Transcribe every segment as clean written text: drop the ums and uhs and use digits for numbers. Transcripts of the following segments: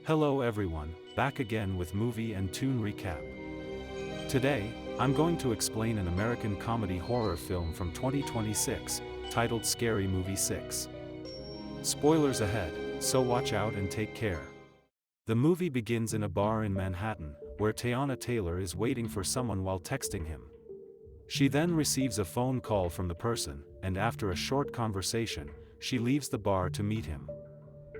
Hello everyone, back again with movie and tune recap. Today, I'm going to explain an American comedy horror film from 2026, titled Scary Movie 6. Spoilers ahead, so watch out and take care. The movie begins in a bar in Manhattan, where Teyana Taylor is waiting for someone while texting him. She then receives a phone call from the person, and after a short conversation, she leaves the bar to meet him.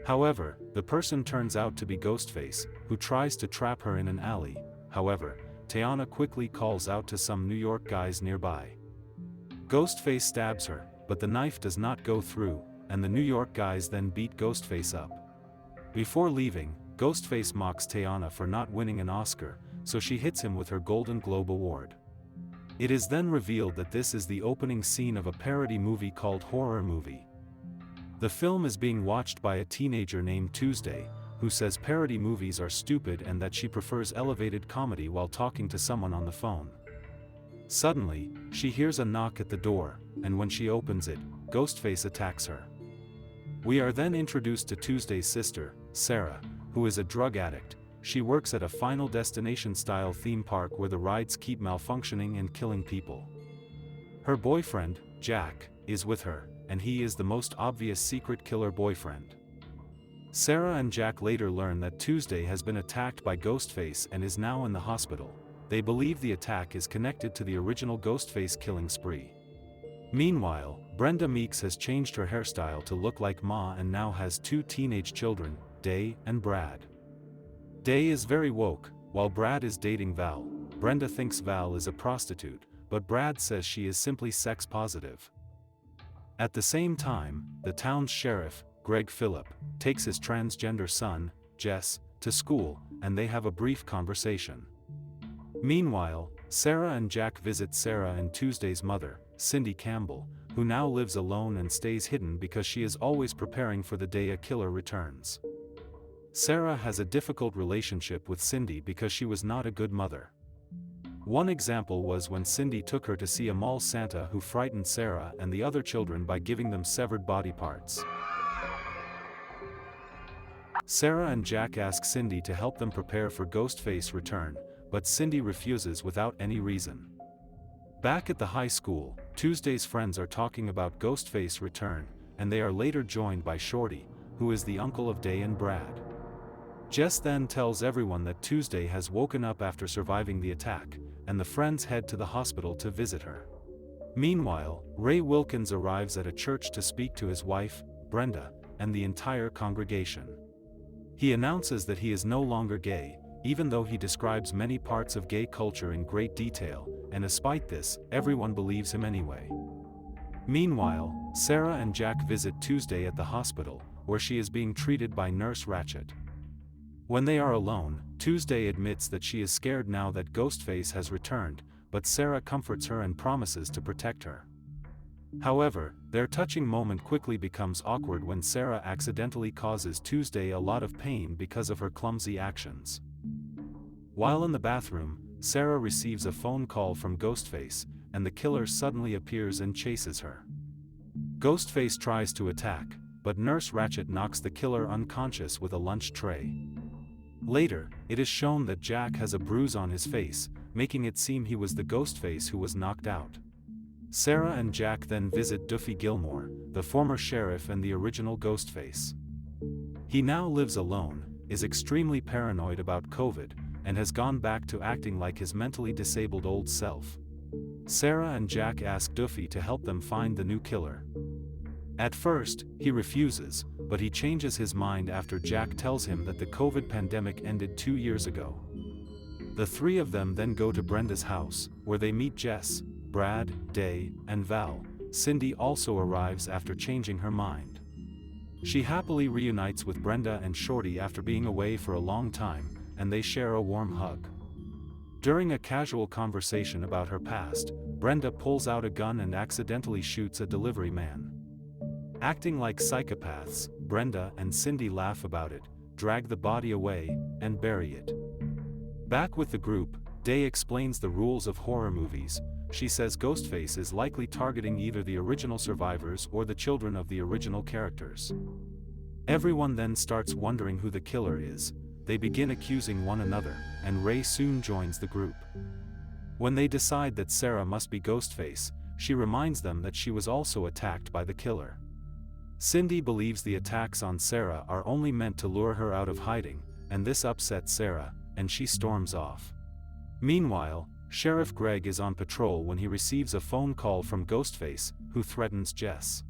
However, the person turns out to be Ghostface, who tries to trap her in an alley. However, Teyana quickly calls out to some New York guys nearby. Ghostface stabs her, but the knife does not go through, and the New York guys then beat Ghostface up. Before leaving, Ghostface mocks Teyana for not winning an Oscar, so she hits him with her Golden Globe Award. It is then revealed that this is the opening scene of a parody movie called Horror Movie. The film is being watched by a teenager named Tuesday, who says parody movies are stupid and that she prefers elevated comedy while talking to someone on the phone. Suddenly, she hears a knock at the door, and when she opens it, Ghostface attacks her. We are then introduced to Tuesday's sister, Sarah, who is a drug addict. She works at a Final Destination-style theme park where the rides keep malfunctioning and killing people. Her boyfriend, Jack, is with her, and he is the most obvious secret killer boyfriend. Sarah and Jack later learn that Tuesday has been attacked by Ghostface and is now in the hospital. They believe the attack is connected to the original Ghostface killing spree. Meanwhile, Brenda Meeks has changed her hairstyle to look like Ma and now has two teenage children, Day and Brad. Day is very woke, while Brad is dating Val. Brenda thinks Val is a prostitute, but Brad says she is simply sex positive. At the same time, the town's sheriff, Greg Phillip, takes his transgender son, Jess, to school, and they have a brief conversation. Meanwhile, Sarah and Jack visit Sarah and Tuesday's mother, Cindy Campbell, who now lives alone and stays hidden because she is always preparing for the day a killer returns. Sarah has a difficult relationship with Cindy because she was not a good mother. One example was when Cindy took her to see a mall Santa who frightened Sarah and the other children by giving them severed body parts. Sarah and Jack ask Cindy to help them prepare for Ghostface's return, but Cindy refuses without any reason. Back at the high school, Tuesday's friends are talking about Ghostface's return, and they are later joined by Shorty, who is the uncle of Day and Brad. Jess then tells everyone that Tuesday has woken up after surviving the attack, and the friends head to the hospital to visit her. Meanwhile, Ray Wilkins arrives at a church to speak to his wife, Brenda, and the entire congregation. He announces that he is no longer gay, even though he describes many parts of gay culture in great detail, and despite this, everyone believes him anyway. Meanwhile, Sarah and Jack visit Tuesday at the hospital, where she is being treated by Nurse Ratched. When they are alone, Tuesday admits that she is scared now that Ghostface has returned, but Sarah comforts her and promises to protect her. However, their touching moment quickly becomes awkward when Sarah accidentally causes Tuesday a lot of pain because of her clumsy actions. While in the bathroom, Sarah receives a phone call from Ghostface, and the killer suddenly appears and chases her. Ghostface tries to attack, but Nurse Ratched knocks the killer unconscious with a lunch tray. Later, it is shown that Jack has a bruise on his face, making it seem he was the Ghostface who was knocked out. Sarah and Jack then visit Duffy Gilmore, the former sheriff and the original Ghostface. He now lives alone, is extremely paranoid about COVID, and has gone back to acting like his mentally disabled old self. Sarah and Jack ask Duffy to help them find the new killer. At first, he refuses, but he changes his mind after Jack tells him that the COVID pandemic ended 2 years ago. The three of them then go to Brenda's house, where they meet Jess, Brad, Day, and Val. Cindy also arrives after changing her mind. She happily reunites with Brenda and Shorty after being away for a long time, and they share a warm hug. During a casual conversation about her past, Brenda pulls out a gun and accidentally shoots a delivery man. Acting like psychopaths, Brenda and Cindy laugh about it, drag the body away, and bury it. Back with the group, Day explains the rules of horror movies. She says Ghostface is likely targeting either the original survivors or the children of the original characters. Everyone then starts wondering who the killer is. they begin accusing one another, and Ray soon joins the group. When they decide that Sarah must be Ghostface, she reminds them that she was also attacked by the killer. Cindy believes the attacks on Sarah are only meant to lure her out of hiding, and this upsets Sarah, and she storms off. Meanwhile, Sheriff Greg is on patrol when he receives a phone call from Ghostface, who threatens Jess.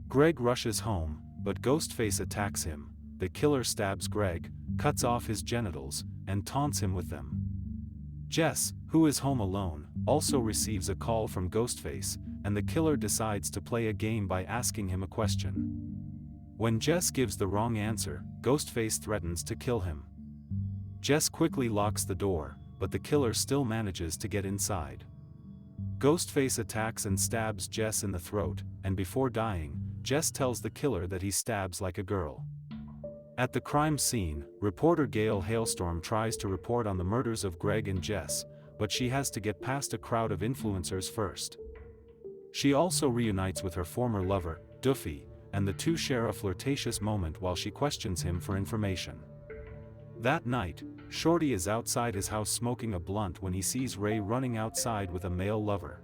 Greg rushes home, but Ghostface attacks him. The killer stabs Greg, cuts off his genitals, and taunts him with them. Jess, who is home alone, also receives a call from Ghostface, and the killer decides to play a game by asking him a question. When Jess gives the wrong answer, Ghostface threatens to kill him. Jess quickly locks the door, but the killer still manages to get inside. Ghostface attacks and stabs Jess in the throat, and before dying, Jess tells the killer that he stabs like a girl. At the crime scene, reporter Gail Hailstorm tries to report on the murders of Greg and Jess, but she has to get past a crowd of influencers first. She also reunites with her former lover, Duffy, and the two share a flirtatious moment while she questions him for information. That night, Shorty is outside his house smoking a blunt when he sees Ray running outside with a male lover.